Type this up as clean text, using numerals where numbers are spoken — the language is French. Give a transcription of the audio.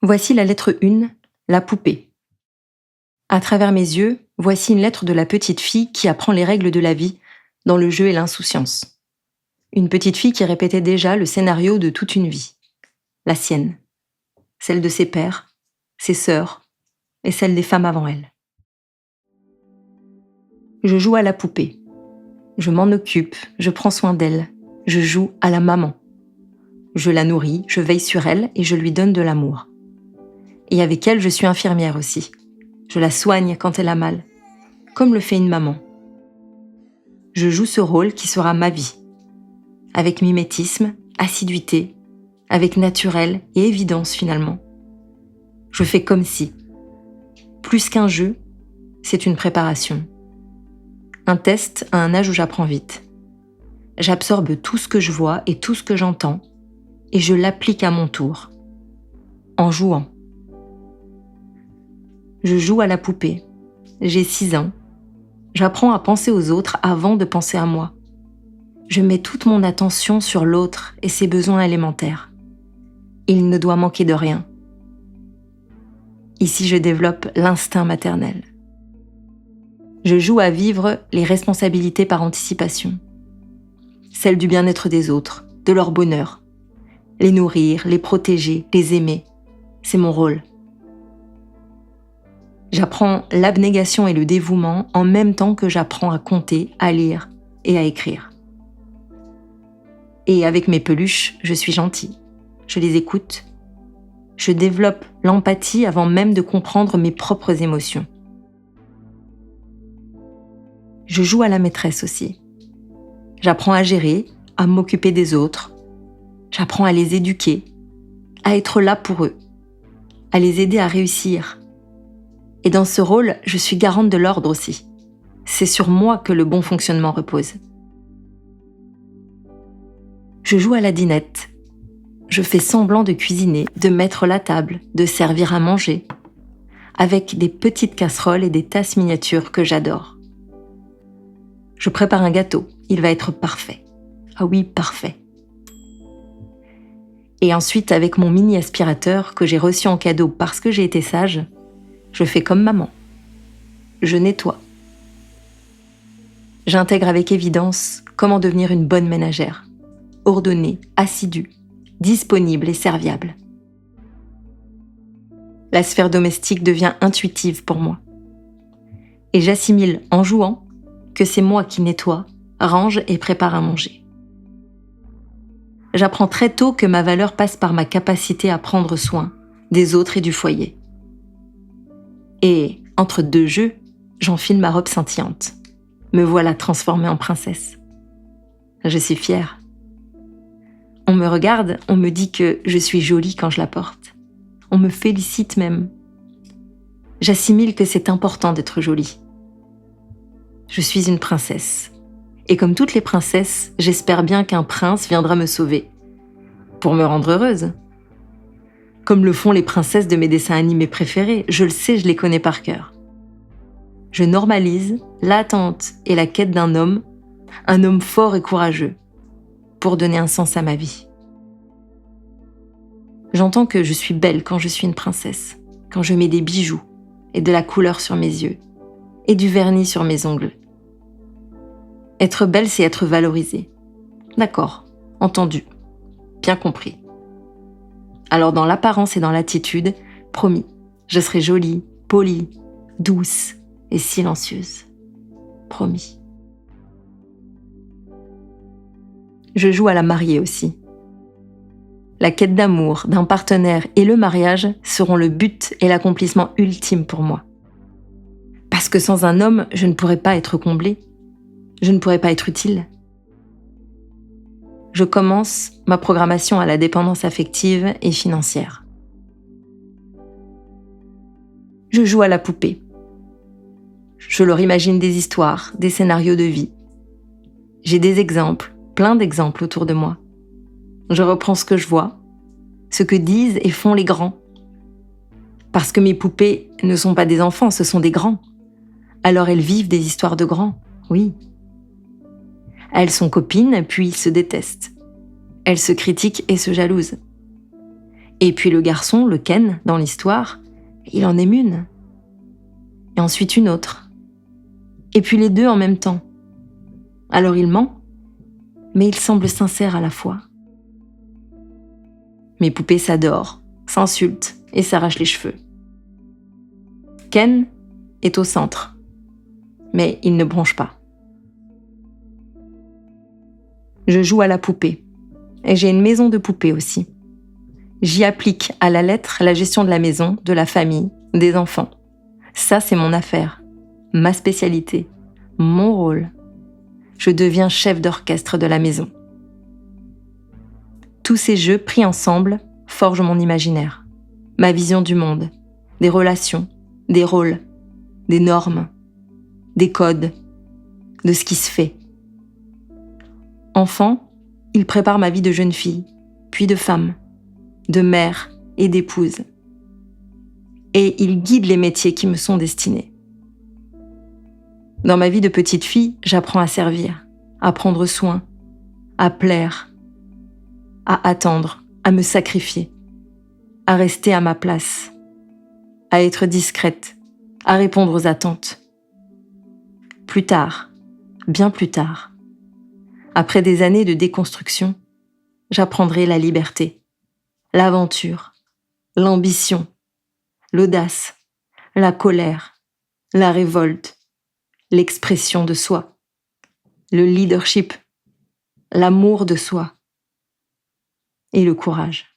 Voici la lettre 1, la poupée. À travers mes yeux, voici une lettre de la petite fille qui apprend les règles de la vie dans le jeu et l'insouciance. Une petite fille qui répétait déjà le scénario de toute une vie. La sienne, celle de ses pères, ses sœurs et celle des femmes avant elle. Je joue à la poupée. Je m'en occupe, je prends soin d'elle. Je joue à la maman. Je la nourris, je veille sur elle et je lui donne de l'amour. Et avec elle, je suis infirmière aussi. Je la soigne quand elle a mal, comme le fait une maman. Je joue ce rôle qui sera ma vie, avec mimétisme, assiduité, avec naturel et évidence finalement. Je fais comme si. Plus qu'un jeu, c'est une préparation. Un test à un âge où j'apprends vite. J'absorbe tout ce que je vois et tout ce que j'entends, et je l'applique à mon tour, en jouant. Je joue à la poupée. J'ai 6 ans. J'apprends à penser aux autres avant de penser à moi. Je mets toute mon attention sur l'autre et ses besoins élémentaires. Il ne doit manquer de rien. Ici, je développe l'instinct maternel. Je joue à vivre les responsabilités par anticipation. Celles du bien-être des autres, de leur bonheur. Les nourrir, les protéger, les aimer. C'est mon rôle. J'apprends l'abnégation et le dévouement en même temps que j'apprends à compter, à lire et à écrire. Et avec mes peluches, je suis gentille. Je les écoute. Je développe l'empathie avant même de comprendre mes propres émotions. Je joue à la maîtresse aussi. J'apprends à gérer, à m'occuper des autres. J'apprends à les éduquer, à être là pour eux, à les aider à réussir. Et dans ce rôle, je suis garante de l'ordre aussi. C'est sur moi que le bon fonctionnement repose. Je joue à la dinette. Je fais semblant de cuisiner, de mettre la table, de servir à manger, avec des petites casseroles et des tasses miniatures que j'adore. Je prépare un gâteau, il va être parfait. Ah oui, parfait. Et ensuite, avec mon mini aspirateur que j'ai reçu en cadeau parce que j'ai été sage, je fais comme maman. Je nettoie. J'intègre avec évidence comment devenir une bonne ménagère, ordonnée, assidue, disponible et serviable. La sphère domestique devient intuitive pour moi. Et j'assimile en jouant que c'est moi qui nettoie, range et prépare à manger. J'apprends très tôt que ma valeur passe par ma capacité à prendre soin des autres et du foyer. Et, entre deux jeux, j'enfile ma robe scintillante. Me voilà transformée en princesse. Je suis fière. On me regarde, on me dit que je suis jolie quand je la porte. On me félicite même. J'assimile que c'est important d'être jolie. Je suis une princesse. Et comme toutes les princesses, j'espère bien qu'un prince viendra me sauver. Pour me rendre heureuse. Comme le font les princesses de mes dessins animés préférés, je le sais, je les connais par cœur. Je normalise l'attente et la quête d'un homme, un homme fort et courageux, pour donner un sens à ma vie. J'entends que je suis belle quand je suis une princesse, quand je mets des bijoux et de la couleur sur mes yeux, et du vernis sur mes ongles. Être belle, c'est être valorisée. D'accord, entendu, bien compris. Alors dans l'apparence et dans l'attitude, promis, je serai jolie, polie, douce et silencieuse. Promis. Je joue à la mariée aussi. La quête d'amour, d'un partenaire et le mariage seront le but et l'accomplissement ultime pour moi. Parce que sans un homme, je ne pourrais pas être comblée. Je ne pourrais pas être utile. Je commence ma programmation à la dépendance affective et financière. Je joue à la poupée. Je leur imagine des histoires, des scénarios de vie. J'ai des exemples, plein d'exemples autour de moi. Je reprends ce que je vois, ce que disent et font les grands. Parce que mes poupées ne sont pas des enfants, ce sont des grands. Alors elles vivent des histoires de grands, oui. Elles sont copines, puis se détestent. Elles se critiquent et se jalousent. Et puis le garçon, le Ken, dans l'histoire, il en aime une. Et ensuite une autre. Et puis les deux en même temps. Alors il ment, mais il semble sincère à la fois. Mes poupées s'adorent, s'insultent et s'arrachent les cheveux. Ken est au centre, mais il ne bronche pas. Je joue à la poupée, et j'ai une maison de poupées aussi. J'y applique à la lettre la gestion de la maison, de la famille, des enfants. Ça, c'est mon affaire, ma spécialité, mon rôle. Je deviens chef d'orchestre de la maison. Tous ces jeux pris ensemble forgent mon imaginaire, ma vision du monde, des relations, des rôles, des normes, des codes, de ce qui se fait. Enfant, il prépare ma vie de jeune fille, puis de femme, de mère et d'épouse. Et il guide les métiers qui me sont destinés. Dans ma vie de petite fille, j'apprends à servir, à prendre soin, à plaire, à attendre, à me sacrifier, à rester à ma place, à être discrète, à répondre aux attentes. Plus tard, bien plus tard, après des années de déconstruction, j'apprendrai la liberté, l'aventure, l'ambition, l'audace, la colère, la révolte, l'expression de soi, le leadership, l'amour de soi et le courage.